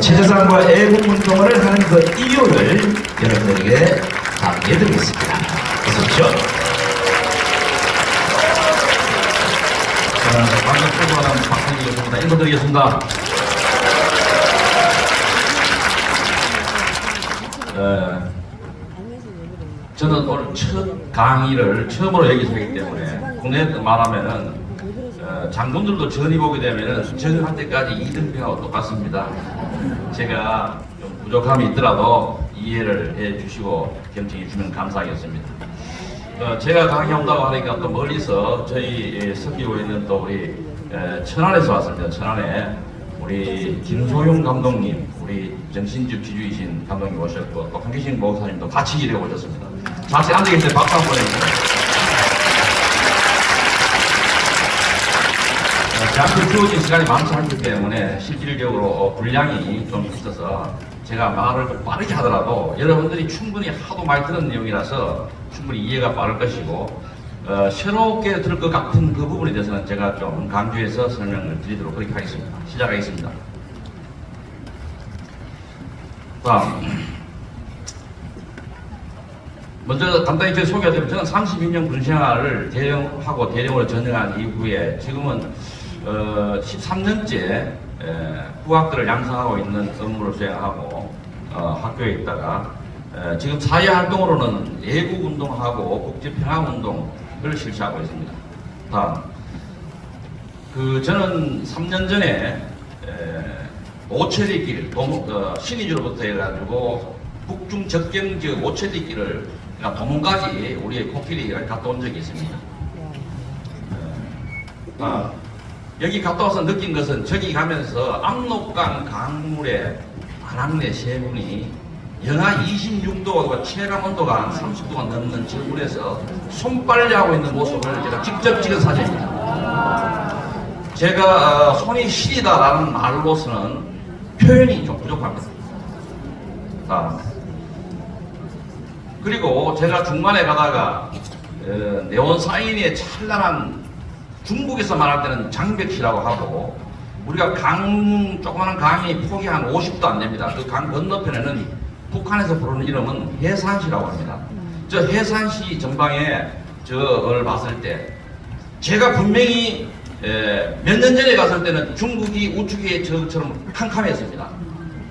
체제상과 애국운동을 하는 그 이유를 여러분에게 강의해드리겠습니다. 어서 오십시오. 방금 출발한 박상희 교수입니다. 인사드리겠습니다. 저는 오늘 첫 강의를 처음으로 여기서 하기 때문에 국내에 말하면은 장군들도 전이 보게 되면은 전할 때까지 이등병하고 똑같습니다. 제가 좀 부족함이 있더라도 이해를 해주시고 경청해 주면 감사하겠습니다. 제가 강의한다고 하니까 또 멀리서 저희 섬기고 있는 또 우리 천안에서 왔습니다. 천안에 우리 김소용 감독님, 우리 정신적 지주이신 감독님 오셨고 또 한기신 목사님도 같이 일해 오셨습니다. 자세히 앉아 계실 때 박수 한번 해주세요. 제한테 주어진 시간이 많지 않기 때문에 실질적으로 분량이 좀 있어서 제가 말을 빠르게 하더라도 여러분들이 충분히 하도 많이 들은 내용이라서 충분히 이해가 빠를 것이고 새롭게 들을 것 같은 그 부분에 대해서는 제가 좀 강조해서 설명을 드리도록 그렇게 하겠습니다. 시작하겠습니다. 먼저 간단히 제 소개하자면 저는 32년 군생활을 대령하고 대령으로 전역한 이후에 지금은 13년째 후학들을 양성하고 있는 업무를 수행하고 학교에 있다가 지금 사회활동으로는 애국운동하고 국제평화운동을 실시하고 있습니다. 다음, 저는 3년 전에 오체리길 신의주로부터 해가지고 북중 접경지역 오체리길을 도문까지 우리의 코끼리 갔다 온 적이 있습니다. 여기 갔다 와서 느낀 것은 저기 가면서 압록강 강물에 안악내 세 분이 영하 26도와 체감 온도가 한 30도가 넘는 저 물에서 손빨래하고 있는 모습을 제가 직접 찍은 사진입니다. 제가 손이 시리다라는 말로서는 표현이 좀 부족합니다. 그리고 제가 중간에 가다가 네온사인의 찬란한 중국에서 말할 때는 장벽시라고 하고 우리가 조그마한 강이 폭이 한 50도 안 됩니다. 그 강 건너편에는 북한에서 부르는 이름은 해산시라고 합니다. 저 해산시 전방에 저를 봤을 때 제가 분명히 몇 년 전에 갔을 때는 중국이 우측에 저처럼 캄캄했습니다.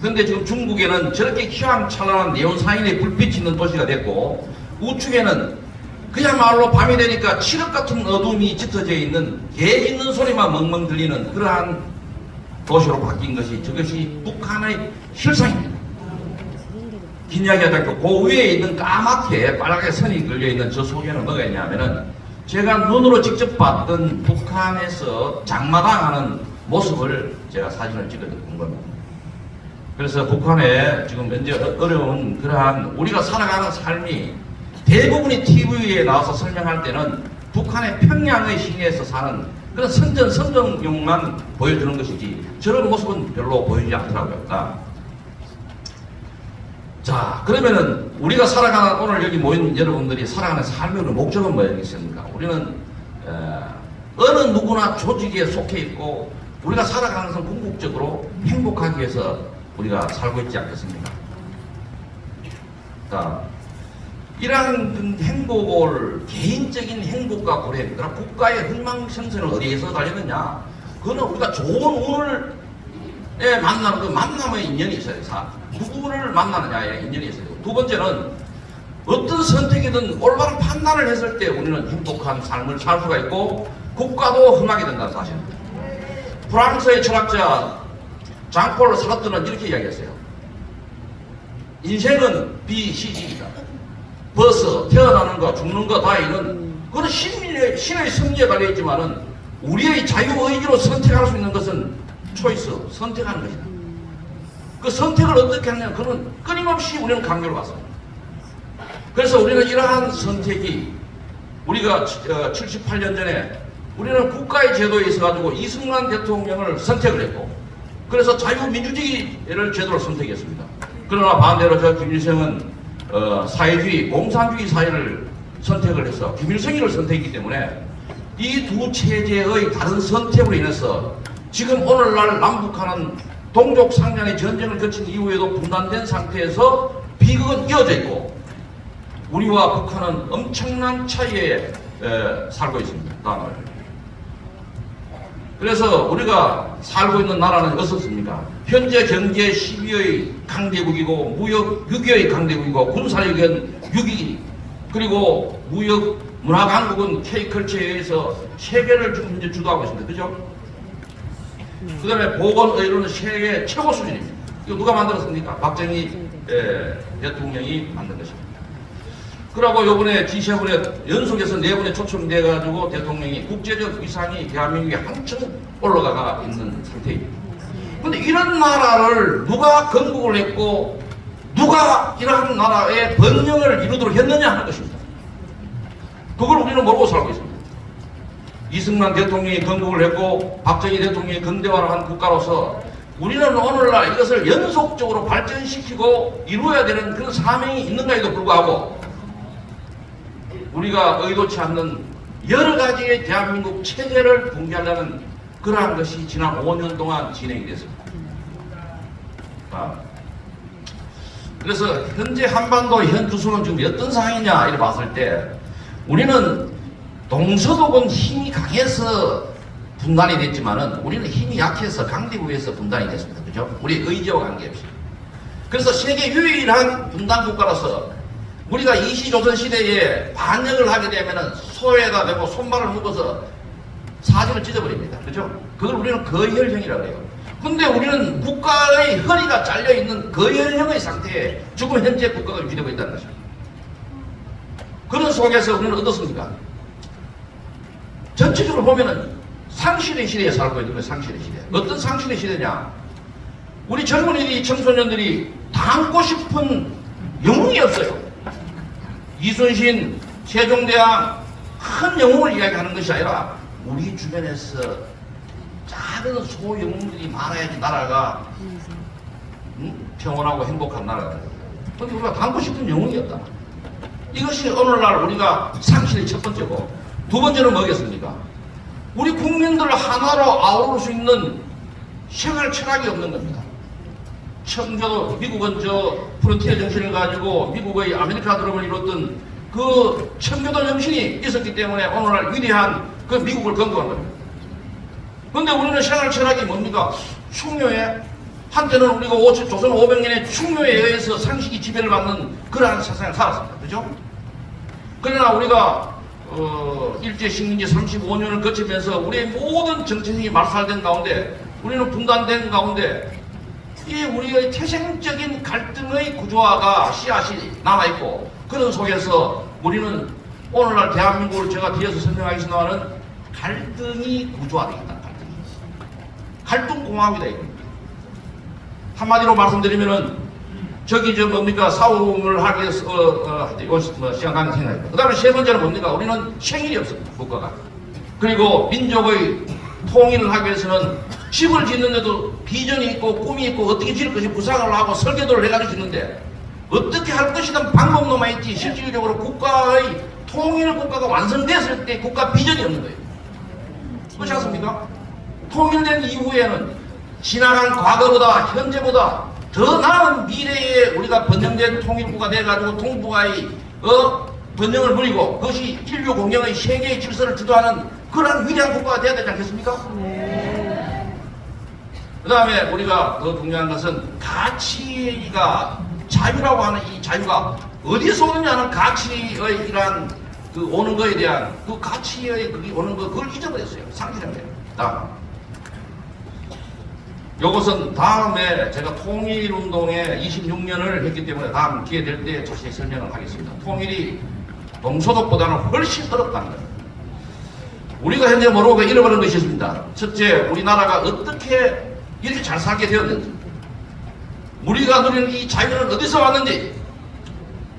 그런데 지금 중국에는 저렇게 휘황찬란한 네온사인의 불빛이 있는 도시가 됐고 우측에는 그야말로 밤이 되니까 칠흑 같은 어둠이 짙어져 있는 개 짖는 소리만 멍멍 들리는 그러한 도시로 바뀐 것이 저것이 북한의 실상입니다. 긴 이야기 하다 그 위에 있는 까맣게 빨갛게 선이 걸려있는 저 속에는 뭐가 있냐면은 제가 눈으로 직접 봤던 북한에서 장마당하는 모습을 제가 사진을 찍어둔 겁니다. 그래서 북한에 지금 현재 어려운 그러한 우리가 살아가는 삶이 대부분이 TV에 나와서 설명할 때는 북한의 평양의 시내에서 사는 그런 선전용만 보여주는 것이지 저런 모습은 별로 보이지 않더라고요. 자, 그러면은 우리가 살아가는 오늘 여기 모인 여러분들이 살아가는 삶의 목적은 뭐겠습니까? 우리는 어느 누구나 조직에 속해 있고 우리가 살아가는 것은 궁극적으로 행복하기 위해서 우리가 살고 있지 않겠습니까? 자, 이러한 행복을 개인적인 행복과 고려, 그러나 국가의 흥망성쇠는 어디에서 달렸느냐? 그거는 우리가 좋은 운을 만나는 그 만남의 인연이 있어야 돼. 누구를 만나느냐에 인연이 있어야 되고 두 번째는 어떤 선택이든 올바른 판단을 했을 때 우리는 행복한 삶을 살 수가 있고 국가도 흥하게 된다는 사실입니다. 프랑스의 철학자 장폴 사르트는 이렇게 이야기했어요. 인생은 비시직이다. 벌써 태어나는 거 죽는 거 다 이런 그건 신의 섭리에 달려있지만은 우리의 자유의지로 선택할 수 있는 것은 초이스, 선택하는 것이다. 그 선택을 어떻게 하느냐 그건 끊임없이 우리는 강조를 받습니다. 그래서 우리는 이러한 선택이 우리가 78년 전에 우리는 국가의 제도에 있어가지고 이승만 대통령을 선택을 했고 그래서 자유민주주의를 제도로 선택했습니다. 그러나 반대로 저 김일성은 사회주의, 공산주의 사회를 선택을 해서 김일성이를 선택했기 때문에 이 두 체제의 다른 선택으로 인해서 지금 오늘날 남북한은 동족 상장의 전쟁을 거친 이후에도 분단된 상태에서 비극은 이어져 있고 우리와 북한은 엄청난 차이에 살고 있습니다. 다음을. 그래서 우리가 살고 있는 나라는 어떻습니까? 현재 경제 12의 강대국이고 무역 6위의 강대국이고 군사력은 6위 그리고 무역 문화 강국은 K컬처에 의해서 세계를 지금 현재 주도하고 있습니다. 그죠? 그 다음에 보건의료는 세계 최고 수준입니다. 이거 누가 만들었습니까? 박정희 대통령이 만든 것입니다. 그러고 요번에 G7에 연속해서 4번에 초청돼가지고 대통령이 국제적 위상이 대한민국에 한층 올라가 있는 상태입니다. 근데 이런 나라를 누가 건국을 했고 누가 이러한 나라의 번영을 이루도록 했느냐 하는 것입니다. 그걸 우리는 모르고 살고 있습니다. 이승만 대통령이 건국을 했고 박정희 대통령이 근대화를 한 국가로서 우리는 오늘날 이것을 연속적으로 발전시키고 이루어야 되는 그런 사명이 있는가에도 불구하고 우리가 의도치 않는 여러 가지의 대한민국 체제를 붕괴하려는 그러한 것이 지난 5년 동안 진행이 됐습니다. 그래서 현재 한반도 현 주소는 지금 어떤 상황이냐 이렇게 봤을 때 우리는 동서독은 힘이 강해서 분단이 됐지만은 우리는 힘이 약해서 강대국에서 분단이 됐습니다. 그죠? 우리 의지와 관계없이. 그래서 세계 유일한 분단 국가로서 우리가 이시조선 시대에 반역을 하게 되면은 소에다 대고 손발을 묶어서 사진을 찢어버립니다. 그죠? 그걸 우리는 거혈형이라고 해요. 근데 우리는 국가의 허리가 잘려있는 거혈형의 상태에 지금 현재 국가가 유지되고 있다는 것입니다. 그런 속에서 우리는 어떻습니까? 전체적으로 보면은 상실의 시대에 살고 있는 거예요. 상실의 시대. 어떤 상실의 시대냐? 우리 젊은이들이 청소년들이 담고 싶은 영웅이 없어요. 이순신, 세종대왕 큰 영웅을 이야기하는 것이 아니라 우리 주변에서 작은 소영웅들이 많아야지 나라가 평온하고 행복한 나라가 돼요. 그런데 우리가 담고 싶은 영웅이 없다. 이것이 오늘날 우리가 상실의 첫 번째고 두 번째는 뭐겠습니까? 우리 국민들을 하나로 아우를 수 있는 생활 철학이 없는 겁니다. 청교도 미국은 저 프론티어 정신을 가지고 미국의 아메리카 드럼을 이뤘던 그 청교도 정신이 있었기 때문에 오늘날 위대한 그 미국을 건국한 겁니다. 그런데 우리는 생활 철학이 뭡니까? 충묘에 한때는 우리가 조선 500년의 충묘에 의해서 상식이 지배를 받는 그러한 세상을 살았습니다. 그죠? 그러나 우리가 일제식민지 35년을 거치면서 우리의 모든 정치생이 말살된 가운데 우리는 분단된 가운데 이 우리의 태생적인 갈등의 구조화가 씨앗이 남아있고 그런 속에서 우리는 오늘날 대한민국을 제가 뒤에서 설명하겠습니다만 갈등이 구조화되어 있다. 갈등공화국이다 이겁니다. 한마디로 말씀드리면은 저기 저 뭡니까 싸움을 하기 위해서 시간 가는 생각입니다. 그 다음에 세 번째는 뭡니까? 우리는 생일이 없습니다. 국가가. 그리고 민족의 통일을 하기 위해서는 집을 짓는데도 비전이 있고 꿈이 있고 어떻게 지을 것이 구상을 하고 설계도를 해가지고 짓는데 어떻게 할 것이든 방법론만 있지 실질적으로 국가의 통일 국가가 완성됐을 때 국가 비전이 없는 거예요. 그렇지 않습니까? 통일된 이후에는 지나간 과거보다 현재보다 더 나은 미래에 우리가 번영된 통일국가 돼가지고 통일국가의 번영을 누리고 그것이 인류 공영의 세계의 질서를 주도하는 그런 위대한 국가가 돼야 되지 않겠습니까? 네. 그 다음에 우리가 더 중요한 것은 가치가 자유라고 하는 이 자유가 어디서 오느냐는 가치의 이러한 그 오는 거에 대한 그 가치의 그게 오는 거 그걸 잊어버렸어요. 상실한 거예요. 다음. 요것은 다음에 제가 통일운동에 26년을 했기 때문에 다음 기회 될 때 자세히 설명을 하겠습니다. 통일이 동서독보다는 훨씬 어렵다는 거예요. 우리가 현재 모르고 잃어버린 것이 있습니다. 첫째, 우리나라가 어떻게 이렇게 잘 살게 되었는지, 우리가 누리는 이 자유는 어디서 왔는지,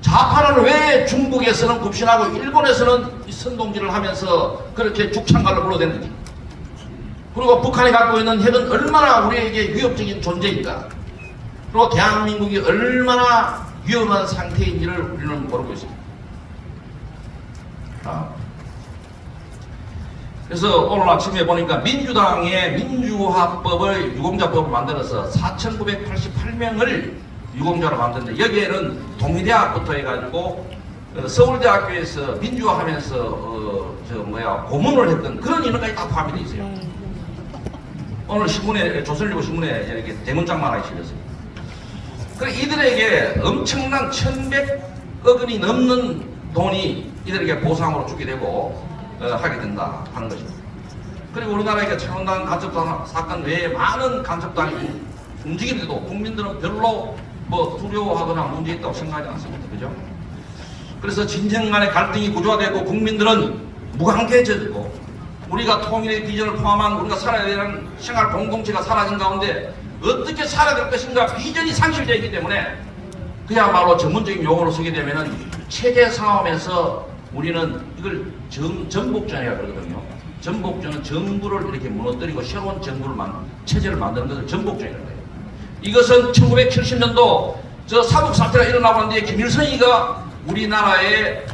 좌파는 왜 중국에서는 급신하고 일본에서는 선동질을 하면서 그렇게 죽창갈로 불러댔는지, 그리고 북한이 갖고 있는 핵은 얼마나 우리에게 위협적인 존재인가, 그리고 대한민국이 얼마나 위험한 상태인지를 우리는 모르고 있습니다. 그래서 오늘 아침에 보니까 민주당의 민주화법을 유공자법을 만들어서 4,988명을 유공자로 만드는데 여기에는 동의대학부터 해가지고 서울대학교에서 민주화하면서 고문을 했던 그런 인원까지 다 포함이 돼 있어요. 오늘 신문에 조선일보 신문에 이렇게 대문짝만 하게 실렸어요. 그래 이들에게 엄청난 1,100억 원이 넘는 돈이 이들에게 보상으로 주게 되고 하게 된다 하는 것입니다. 그리고 우리나라에게 창원당 간첩단 사건 외에 많은 간첩단이 움직이는데도 국민들은 별로 뭐 두려워하거나 문제 있다고 생각하지 않습니다. 그죠? 그래서 진영 간의 갈등이 구조화되고 국민들은 무관계해지고 우리가 통일의 비전을 포함한 우리가 살아야 되는 생활 공동체가 사라진 가운데 어떻게 살아야 될 것인가 비전이 상실되어 있기 때문에 그야말로 전문적인 용어로 쓰게 되면은 체제 싸움에서 우리는 이걸 전복전이라고 그러거든요. 전복전은 정부를 이렇게 무너뜨리고 새로운 체제를 만드는 것을 전복전이라고 해요. 이것은 1970년도 저 사북 사태가 일어나고 난뒤에 김일성이가 우리나라에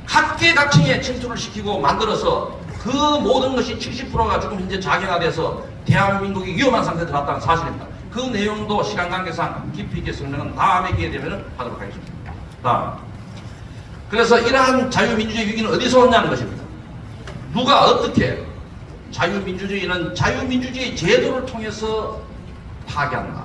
각계각층에 침투를 시키고 만들어서 그 모든 것이 70%가 지금 현재 자기화돼서 대한민국이 위험한 상태에 들어갔다는 사실입니다. 그 내용도 시간 관계상 깊이 있게 설명은 다음에 기회 되면 하도록 하겠습니다. 다음. 그래서 이러한 자유민주주의 위기는 어디서 왔냐는 것입니다. 누가 어떻게 자유민주주의는 자유민주주의 제도를 통해서 파괴한다.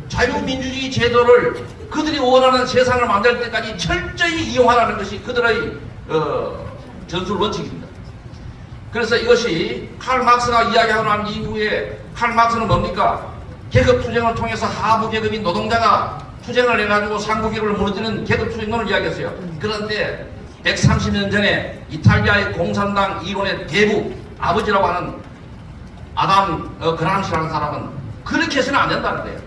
자유민주주의 제도를 그들이 원하는 세상을 만들 때까지 철저히 이용하라는 것이 그들의 전술 원칙입니다. 그래서 이것이 칼 막스가 이야기하고 난 이후에 칼 막스는 뭡니까? 계급투쟁을 통해서 하부 계급인 노동자가 투쟁을 해가지고 상부계급을 무너뜨리는 계급투쟁론을 이야기했어요. 그런데 130년 전에 이탈리아의 공산당 이론의 대부 아버지라고 하는 아담 그란시라는 사람은 그렇게 해서는 안 된다는 거예요.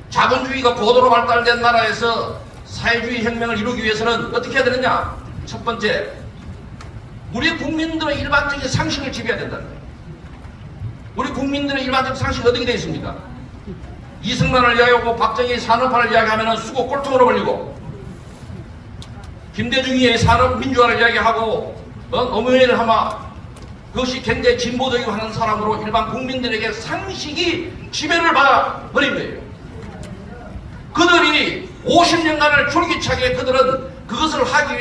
자본주의가 고도로 발달된 나라에서 사회주의 혁명을 이루기 위해서는 어떻게 해야 되느냐? 첫 번째, 우리 국민들의 일반적인 상식을 지켜야 된다는 거예요. 우리 국민들의 일반적 상식이 어떻게 되어 있습니까? 이승만을 이야기하고 박정희 산업화를 이야기하면 수고 꼴통으로 걸리고 김대중이 산업민주화를 이야기하고 노무현을 하마 그것이 굉장히 진보적이고 하는 사람으로 일반 국민들에게 상식이 지배를 받아버린 거예요. 그들이 50년간을 줄기차게 그들은 그것을 하기